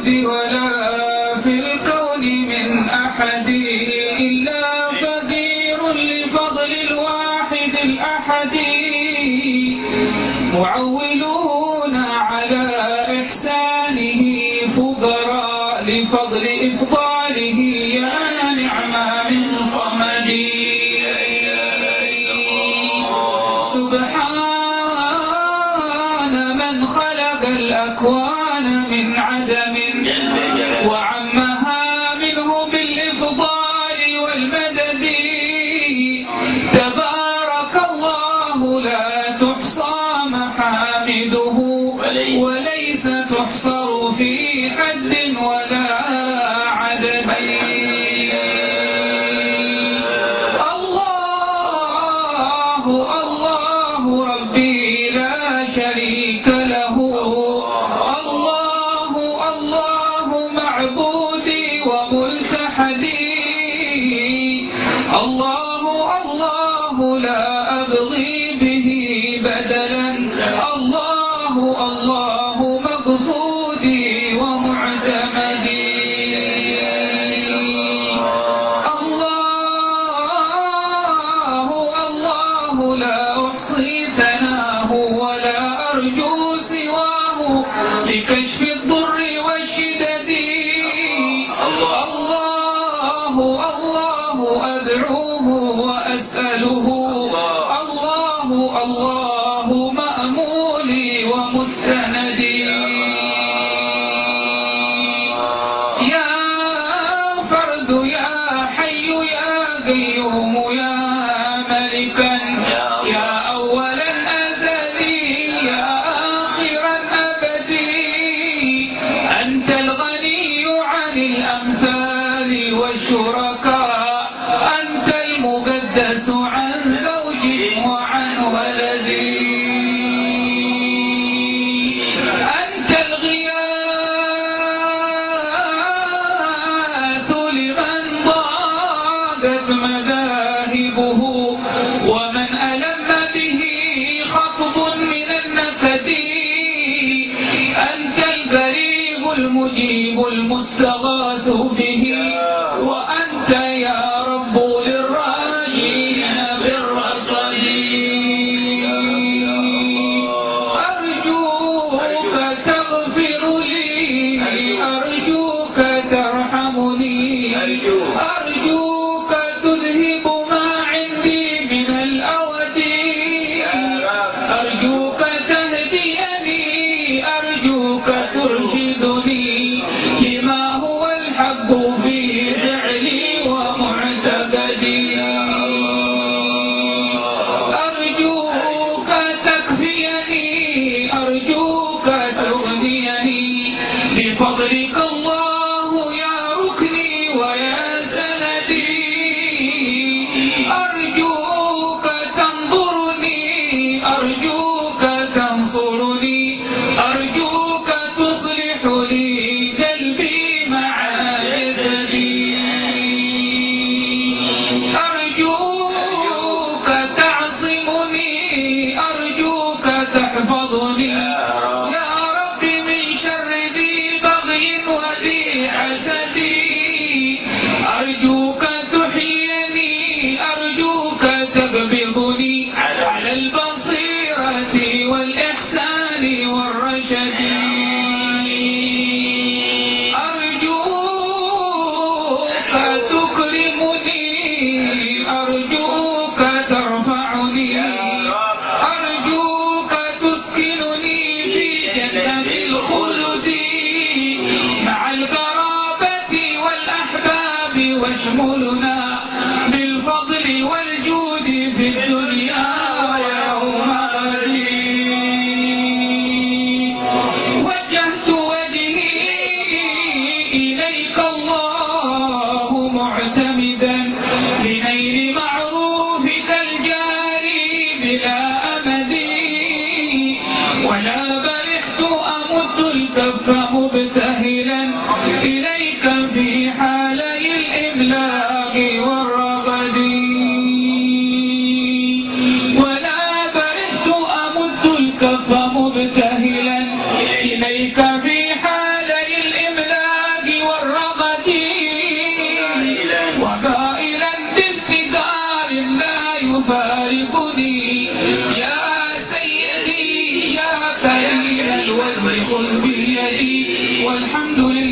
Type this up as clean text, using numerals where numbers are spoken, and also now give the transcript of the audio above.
الوجود ولا في الكون من أحد إلا فقير لفضل الواحد الأحد. معولون على إحسانه فقراء لفضل إفضاله يا نعم من صمد. سبحان من خلق الأكوان من عدم وعمها منه بالإفضال والمدد. تبارك الله لا تحصى محامده وليس تحصر في حد ولا عدد. الله الله ربي لا شريك له. الله الله معبودي وملتحدي. الله الله لا أبغي به بدلا. الله الله مقصودي ومعتمدي. الله الله لا أحصي ثناه ولا أرجو سواه لكشف الضر والشدد. الله الله أدعوه وأسأله. الله الله مأمولي ومستندي. يا فرد يا حي يا قيوم يا ملكا يا أولا أزلي يا آخرا أبدي. أنت الغني عن الأمثال والشركاء. أنت المقدس عن زوج وعن ولد. أنت الغياث لمن ضاقت مذاهبه ومن ألم به خفض من النكد. أنت القريب المجيب المستغاث به. وأنت يا رب للراجين بالرصد. أرجوك تغفر لي أرجوك ترحمني أرجوك تذهب ما عندي من الأود. أرجوك تهديني أرجوك ترشدني لما هو الحق في فعلي ومعتقدي. أرجوك تكفيني أرجوك تغنيني بفضلك الله يا ركني ويا سندي. أرجوك تنظرني أرجوك تنصرني أرجوك تصلح لي قلبي مع جسدي. أرجوك تعصمني أرجوك تحفظني يا رب من شر ذي بغي وذي حسدي. أرجوك تحييني أرجوك تقبضني على البصيرة والإحسان والرشد. أرجوك تكرمني أرجوك ترفعني أرجوك تسكنني في جنة الخلد مع القرابة والأحباب واشملنا بالفضل والجود في الدنيا ويوم الدين. وجهت وجهي إليك الله معتمدا لنيل معروفك الجاري بلا أمد. ولا برحت أمد الكف مبتهلا إليك في حالي الإملاق والرغد. ولا برحت أمد الكف مبتهلا إليك في حالي الإملاق يعيقني يا سيدي يا كريم الوجه خذ بيدي والحمد لله.